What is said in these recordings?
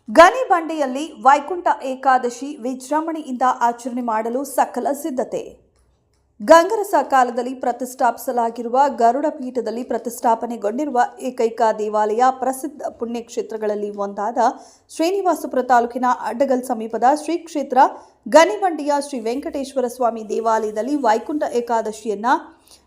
ಗಣಿಬಂಡೆಯಲ್ಲಿ ವೈಕುಂಠ ಏಕಾದಶಿ ವಿಜೃಂಭಣೆಯಿಂದ ಆಚರಣೆ ಮಾಡಲು ಸಕಲ ಸಿದ್ಧತೆ. ಗಂಗರಸ ಕಾಲದಲ್ಲಿ ಪ್ರತಿಷ್ಠಾಪಿಸಲಾಗಿರುವ ಗರುಡ ಪೀಠದಲ್ಲಿ ಪ್ರತಿಷ್ಠಾಪನೆಗೊಂಡಿರುವ ಏಕೈಕ ದೇವಾಲಯ ಪ್ರಸಿದ್ಧ ಪುಣ್ಯಕ್ಷೇತ್ರಗಳಲ್ಲಿ ಒಂದಾದ ಶ್ರೀನಿವಾಸಪುರ ತಾಲೂಕಿನ ಅಡ್ಡಗಲ್ ಸಮೀಪದ ಶ್ರೀ ಕ್ಷೇತ್ರ ಗಣಿಬಂಡೆಯ ಶ್ರೀ ವೆಂಕಟೇಶ್ವರ ಸ್ವಾಮಿ ದೇವಾಲಯದಲ್ಲಿ ವೈಕುಂಠ ಏಕಾದಶಿಯನ್ನ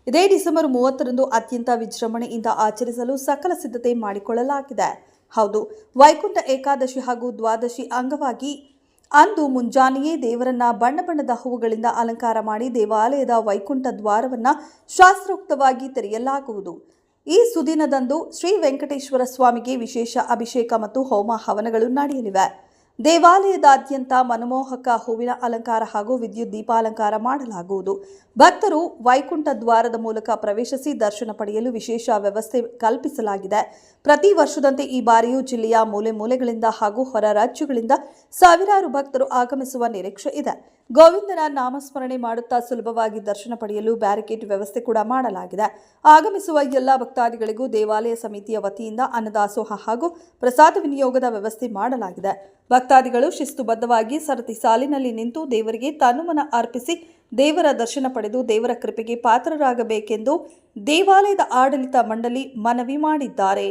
ಇದೇ ಡಿಸೆಂಬರ್ 30ರಂದು ಅತ್ಯಂತ ವಿಜೃಂಭಣೆಯಿಂದ ಆಚರಿಸಲು ಸಕಲ ಸಿದ್ಧತೆ ಮಾಡಿಕೊಳ್ಳಲಾಗಿದೆ. ಹೌದು, ವೈಕುಂಠ ಏಕಾದಶಿ ಹಾಗೂ ದ್ವಾದಶಿ ಅಂಗವಾಗಿ ಅಂದು ಮುಂಜಾನೆಯೇ ದೇವರನ್ನ ಬಣ್ಣ ಬಣ್ಣದ ಹೂವುಗಳಿಂದ ಅಲಂಕಾರ ಮಾಡಿ ದೇವಾಲಯದ ವೈಕುಂಠ ದ್ವಾರವನ್ನು ಶಾಸ್ತ್ರೋಕ್ತವಾಗಿ ತೆರೆಯಲಾಗುವುದು. ಈ ಸುದಿನದಂದು ಶ್ರೀ ವೆಂಕಟೇಶ್ವರ ಸ್ವಾಮಿಗೆ ವಿಶೇಷ ಅಭಿಷೇಕ ಮತ್ತು ಹೋಮ ಹವನಗಳು ನಡೆಯಲಿವೆ. ದೇವಾಲಯದಾದ್ಯಂತ ಮನಮೋಹಕ ಹೂವಿನ ಅಲಂಕಾರ ಹಾಗೂ ವಿದ್ಯುತ್ ದೀಪಾಲಂಕಾರ ಮಾಡಲಾಗುವುದು. ಭಕ್ತರು ವೈಕುಂಠ ದ್ವಾರದ ಮೂಲಕ ಪ್ರವೇಶಿಸಿ ದರ್ಶನ ಪಡೆಯಲು ವಿಶೇಷ ವ್ಯವಸ್ಥೆ ಕಲ್ಪಿಸಲಾಗಿದೆ. ಪ್ರತಿ ವರ್ಷದಂತೆ ಈ ಬಾರಿಯೂ ಜಿಲ್ಲೆಯ ಮೂಲೆ ಮೂಲೆಗಳಿಂದ ಹಾಗೂ ಹೊರ ರಾಜ್ಯಗಳಿಂದ ಸಾವಿರಾರು ಭಕ್ತರು ಆಗಮಿಸುವ ನಿರೀಕ್ಷೆ ಇದೆ. ಗೋವಿಂದನ ನಾಮಸ್ಮರಣೆ ಮಾಡುತ್ತಾ ಸುಲಭವಾಗಿ ದರ್ಶನ ಪಡೆಯಲು ಬ್ಯಾರಿಕೇಡ್ ವ್ಯವಸ್ಥೆ ಕೂಡ ಮಾಡಲಾಗಿದೆ. ಆಗಮಿಸುವ ಎಲ್ಲ ಭಕ್ತಾದಿಗಳಿಗೂ ದೇವಾಲಯ ಸಮಿತಿಯ ವತಿಯಿಂದ ಅನ್ನದಾಸೋಹ ಹಾಗೂ ಪ್ರಸಾದ ವಿನಿಯೋಗದ ವ್ಯವಸ್ಥೆ ಮಾಡಲಾಗಿದೆ. ಭಕ್ತಾದಿಗಳು ಶಿಸ್ತುಬದ್ಧವಾಗಿ ಸರತಿ ಸಾಲಿನಲ್ಲಿ ನಿಂತು ದೇವರಿಗೆ ತನುಮನ ಅರ್ಪಿಸಿ ದೇವರ ದರ್ಶನ ಪಡೆದು ದೇವರ ಕೃಪೆಗೆ ಪಾತ್ರರಾಗಬೇಕೆಂದು ದೇವಾಲಯದ ಆಡಳಿತ ಮಂಡಳಿ ಮನವಿ ಮಾಡಿದ್ದಾರೆ.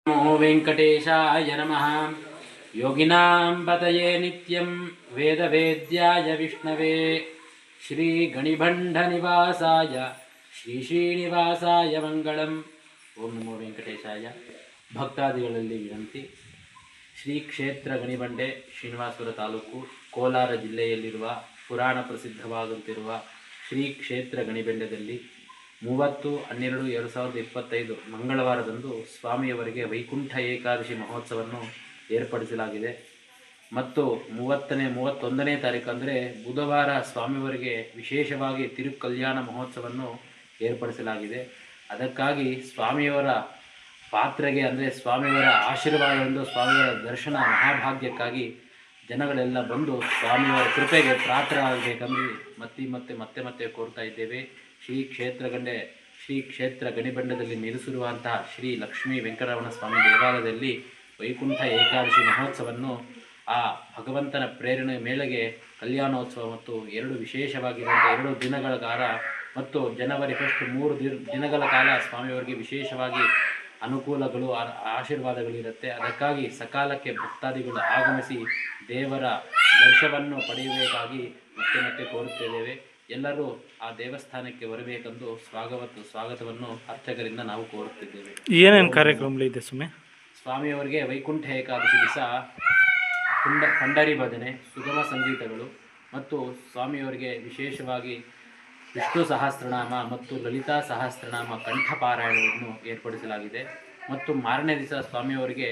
नमो वेंकटेशाय नमः। योगिनां पतये नित्यं वेदवेद्याय विष्णवे श्री गणिबंधनिवासाय श्री श्रीनिवासाय मंगलम। ओम नमो वेंकटेशाय। ಭಕ್ತಾದಿಗಳಲ್ಲಿ ವಿನಂತಿ, ಶ್ರೀ ಕ್ಷೇತ್ರ ಗಣಿಬಂಡೆ ಶ್ರೀನಿವಾಸಪುರ ತಾಲೂಕು ಕೋಲಾರ ಜಿಲ್ಲೆಯಲ್ಲಿರುವ ಪುರಾಣ ಪ್ರಸಿದ್ಧವಾದಂತಿರುವ ಶ್ರೀ ಕ್ಷೇತ್ರ ಗಣಿಬಂಡೆದಲ್ಲಿ 30/12/2025 ಮಂಗಳವಾರದಂದು ಸ್ವಾಮಿಯವರಿಗೆ ವೈಕುಂಠ ಏಕಾದಶಿ ಮಹೋತ್ಸವವನ್ನು ಏರ್ಪಡಿಸಲಾಗಿದೆ. ಮತ್ತು 31ನೇ ತಾರೀಕು ಅಂದರೆ ಬುಧವಾರ ಸ್ವಾಮಿಯವರಿಗೆ ವಿಶೇಷವಾಗಿ ತಿರುಕಲ್ಯಾಣ ಮಹೋತ್ಸವವನ್ನು ಏರ್ಪಡಿಸಲಾಗಿದೆ. ಅದಕ್ಕಾಗಿ ಸ್ವಾಮಿಯವರ ಪಾತ್ರೆಗೆ ಅಂದರೆ ಸ್ವಾಮಿಯವರ ಆಶೀರ್ವಾದವೆಂದು ಸ್ವಾಮಿಯವರ ದರ್ಶನ ಮಹಾಭಾಗ್ಯಕ್ಕಾಗಿ ಜನಗಳೆಲ್ಲ ಬಂದು ಸ್ವಾಮಿಯವರ ಕೃಪೆಗೆ ಪಾತ್ರರಾಗಬೇಕೆಂದು ಮತ್ತೆ ಕೋರ್ತಾ ಇದ್ದೇವೆ. ಶ್ರೀ ಕ್ಷೇತ್ರ ಗಣಿಬಂಡದಲ್ಲಿ ನೆಲೆಸಿರುವಂತಹ ಶ್ರೀ ಲಕ್ಷ್ಮೀ ವೆಂಕಟರಮಣ ಸ್ವಾಮಿ ದೇವಾಲಯದಲ್ಲಿ ವೈಕುಂಠ ಏಕಾದಶಿ ಮಹೋತ್ಸವವನ್ನು ಆ ಭಗವಂತನ ಪ್ರೇರಣೆ ಮೇಳೆಗೆ ಕಲ್ಯಾಣೋತ್ಸವ ಮತ್ತು 2 ವಿಶೇಷವಾಗಿರುವಂಥ 2 ದಿನಗಳ ಕಾಲ ಮತ್ತು ಜನವರಿ 1 3 ದಿನಗಳ ಕಾಲ ಸ್ವಾಮಿಯವರಿಗೆ ವಿಶೇಷವಾಗಿ ಅನುಕೂಲಗಳು ಆಶೀರ್ವಾದಗಳಿರುತ್ತೆ. ಅದಕ್ಕಾಗಿ ಸಕಾಲಕ್ಕೆ ಭಕ್ತಾದಿಗಳು ಆಗಮಿಸಿ ದೇವರ ದರ್ಶನವನ್ನು ಪಡೆಯಬೇಕಾಗಿ ಮತ್ತೆ ಕೋರುತ್ತಿದ್ದೇವೆ. ಎಲ್ಲರೂ ಆ ದೇವಸ್ಥಾನಕ್ಕೆ ಬರಬೇಕೆಂದು ಸ್ವಾಗತವನ್ನು ಅರ್ಚಕರಿಂದ ನಾವು ಕೋರುತ್ತಿದ್ದೇವೆ. ಏನೇನು ಕಾರ್ಯಕ್ರಮಗಳಿದೆ ಸ್ವಾಮಿಯವರಿಗೆ ವೈಕುಂಠ ಏಕಾದಶಿ ದಿವಸ ಪಂಡರಿ ಭಜನೆ, ಸುಗಮ ಸಂಗೀತಗಳು ಮತ್ತು ಸ್ವಾಮಿಯವರಿಗೆ ವಿಶೇಷವಾಗಿ ವಿಷ್ಣು ಸಹಸ್ರನಾಮ ಮತ್ತು ಲಲಿತಾ ಸಹಸ್ರನಾಮ ಕಂಠಪಾರಾಯಣವನ್ನು ಏರ್ಪಡಿಸಲಾಗಿದೆ. ಮತ್ತು ಮಾರನೇ ದಿವಸ ಸ್ವಾಮಿಯವರಿಗೆ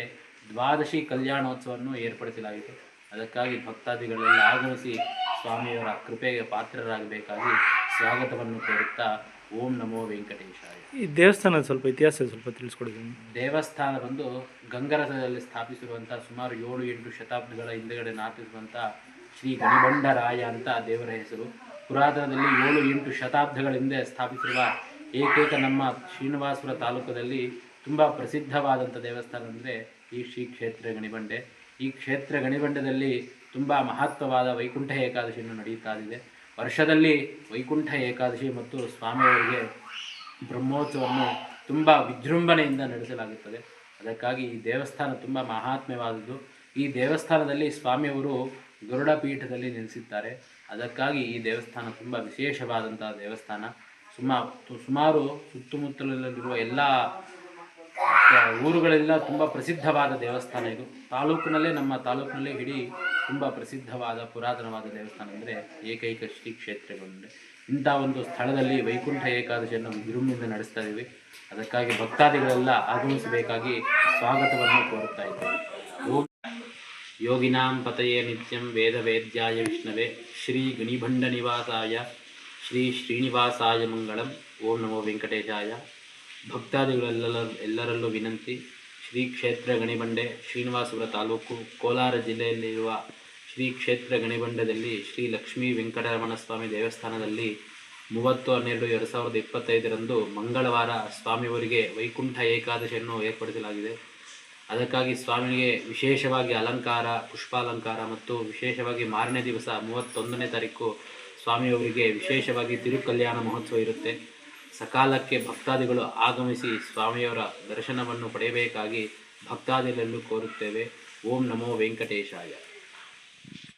ದ್ವಾದಶಿ ಕಲ್ಯಾಣೋತ್ಸವವನ್ನು ಏರ್ಪಡಿಸಲಾಗಿದೆ. ಅದಕ್ಕಾಗಿ ಭಕ್ತಾದಿಗಳೆಲ್ಲ ಆಗಮಿಸಿ ಸ್ವಾಮಿಯವರ ಕೃಪೆಗೆ ಪಾತ್ರರಾಗಬೇಕಾಗಿ ಸ್ವಾಗತವನ್ನು ಕೋರುತ್ತಾ ಓಂ ನಮೋ ವೆಂಕಟೇಶಾಯ. ಈ ದೇವಸ್ಥಾನದ ಇತಿಹಾಸ ತಿಳಿಸ್ಕೊಡ್ತೀನಿ. ದೇವಸ್ಥಾನ ಬಂದು ಗಂಗರಸದಲ್ಲಿ ಸ್ಥಾಪಿಸಿರುವಂಥ ಸುಮಾರು 7-8 ಶತಾಬ್ದಗಳ ಹಿಂದೆಗಡೆ ನಾಟಿರುವಂಥ ಶ್ರೀ ಗಣಿಬಂಡರಾಯ ಅಂತ ದೇವರ ಹೆಸರು. ಪುರಾತನದಲ್ಲಿ 7-8 ಶತಾಬ್ದಗಳ ಹಿಂದೆ ಸ್ಥಾಪಿಸಿರುವ ಏಕೈಕ ನಮ್ಮ ಶ್ರೀನಿವಾಸಪುರ ತಾಲೂಕದಲ್ಲಿ ತುಂಬ ಪ್ರಸಿದ್ಧವಾದಂಥ ದೇವಸ್ಥಾನ ಅಂದರೆ ಈ ಶ್ರೀ ಕ್ಷೇತ್ರ ಗಣಿಬಂಡೆ. ಈ ಕ್ಷೇತ್ರ ಗಣಿಬಂಡದಲ್ಲಿ ತುಂಬ ಮಹತ್ವವಾದ ವೈಕುಂಠ ಏಕಾದಶಿಯನ್ನು ನಡೆಯುತ್ತಾ ಇದೆ. ವರ್ಷದಲ್ಲಿ ವೈಕುಂಠ ಏಕಾದಶಿ ಮತ್ತು ಸ್ವಾಮಿಯವರಿಗೆ ಬ್ರಹ್ಮೋತ್ಸವವನ್ನು ತುಂಬ ವಿಜೃಂಭಣೆಯಿಂದ ನಡೆಸಲಾಗುತ್ತದೆ. ಅದಕ್ಕಾಗಿ ಈ ದೇವಸ್ಥಾನ ತುಂಬ ಮಹಾತ್ಮ್ಯವಾದದ್ದು. ಈ ದೇವಸ್ಥಾನದಲ್ಲಿ ಸ್ವಾಮಿಯವರು ಗರುಡ ಪೀಠದಲ್ಲಿ ನೆಲೆಸಿದ್ದಾರೆ. ಅದಕ್ಕಾಗಿ ಈ ದೇವಸ್ಥಾನ ತುಂಬ ವಿಶೇಷವಾದಂತಹ ದೇವಸ್ಥಾನ. ಸುಮಾರು ಸುತ್ತಮುತ್ತಲಿರುವ ಎಲ್ಲ ಊರುಗಳೆಲ್ಲ ತುಂಬ ಪ್ರಸಿದ್ಧವಾದ ದೇವಸ್ಥಾನ ಇದು. ನಮ್ಮ ತಾಲೂಕಿನಲ್ಲೇ ಇಡೀ ತುಂಬ ಪ್ರಸಿದ್ಧವಾದ ಪುರಾತನವಾದ ದೇವಸ್ಥಾನ ಅಂದರೆ ಏಕೈಕ ಶ್ರೀ ಕ್ಷೇತ್ರಗಳೆಂದರೆ ಇಂಥ ಒಂದು ಸ್ಥಳದಲ್ಲಿ ವೈಕುಂಠ ಏಕಾದಶಿಯನ್ನು ವಿಜೃಂಭಣೆಯಿಂದ ನಡೆಸ್ತಾ ಇದ್ದೀವಿ. ಅದಕ್ಕಾಗಿ ಭಕ್ತಾದಿಗಳೆಲ್ಲ ಆಗಮಿಸಬೇಕಾಗಿ ಸ್ವಾಗತವನ್ನು ಕೋರುತ್ತಾ ಇದ್ದೇವೆ. ಯೋಗಿನಾಂ ಪತಯೇ ನಿತ್ಯಂ ವೇದವೇದ್ಯಾಯ ವಿಷ್ಣವೇ ಶ್ರೀ ಗಣಿಭಂಡ ನಿವಾಸಾಯ ಶ್ರೀ ಶ್ರೀನಿವಾಸಾಯ ಮಂಗಳಂ. ಓಂ ನಮೋ ವೆಂಕಟೇಶಾಯ. ಎಲ್ಲರಲ್ಲೂ ವಿನಂತಿ, ಶ್ರೀ ಕ್ಷೇತ್ರ ಗಣಿಬಂಡೆ, ಶ್ರೀನಿವಾಸಪುರ ತಾಲೂಕು, ಕೋಲಾರ ಜಿಲ್ಲೆಯಲ್ಲಿರುವ ಶ್ರೀ ಕ್ಷೇತ್ರ ಗಣಿಬಂಡದಲ್ಲಿ ಶ್ರೀ ಲಕ್ಷ್ಮೀ ವೆಂಕಟರಮಣ ಸ್ವಾಮಿ ದೇವಸ್ಥಾನದಲ್ಲಿ 30/12/2025 ಮಂಗಳವಾರ ಸ್ವಾಮಿಯವರಿಗೆ ವೈಕುಂಠ ಏಕಾದಶಿಯನ್ನು ಏರ್ಪಡಿಸಲಾಗಿದೆ. ಅದಕ್ಕಾಗಿ ಸ್ವಾಮಿಗೆ ವಿಶೇಷವಾಗಿ ಅಲಂಕಾರ, ಪುಷ್ಪಾಲಂಕಾರ ಮತ್ತು ವಿಶೇಷವಾಗಿ ಮಾರನೇ ದಿವಸ 31ನೇ ತಾರೀಕು ಸ್ವಾಮಿಯವರಿಗೆ ವಿಶೇಷವಾಗಿ ತಿರುಕಲ್ಯಾಣ ಮಹೋತ್ಸವ ಇರುತ್ತೆ. ಸಕಾಲಕ್ಕೆ ಭಕ್ತಾದಿಗಳು ಆಗಮಿಸಿ ಸ್ವಾಮಿಯವರ ದರ್ಶನವನ್ನು ಪಡೆಯಬೇಕಾಗಿ ಭಕ್ತಾದಿಗಳನ್ನು ಕೋರುತ್ತೇವೆ. ಓಂ ನಮೋ ವೆಂಕಟೇಶಾಯ.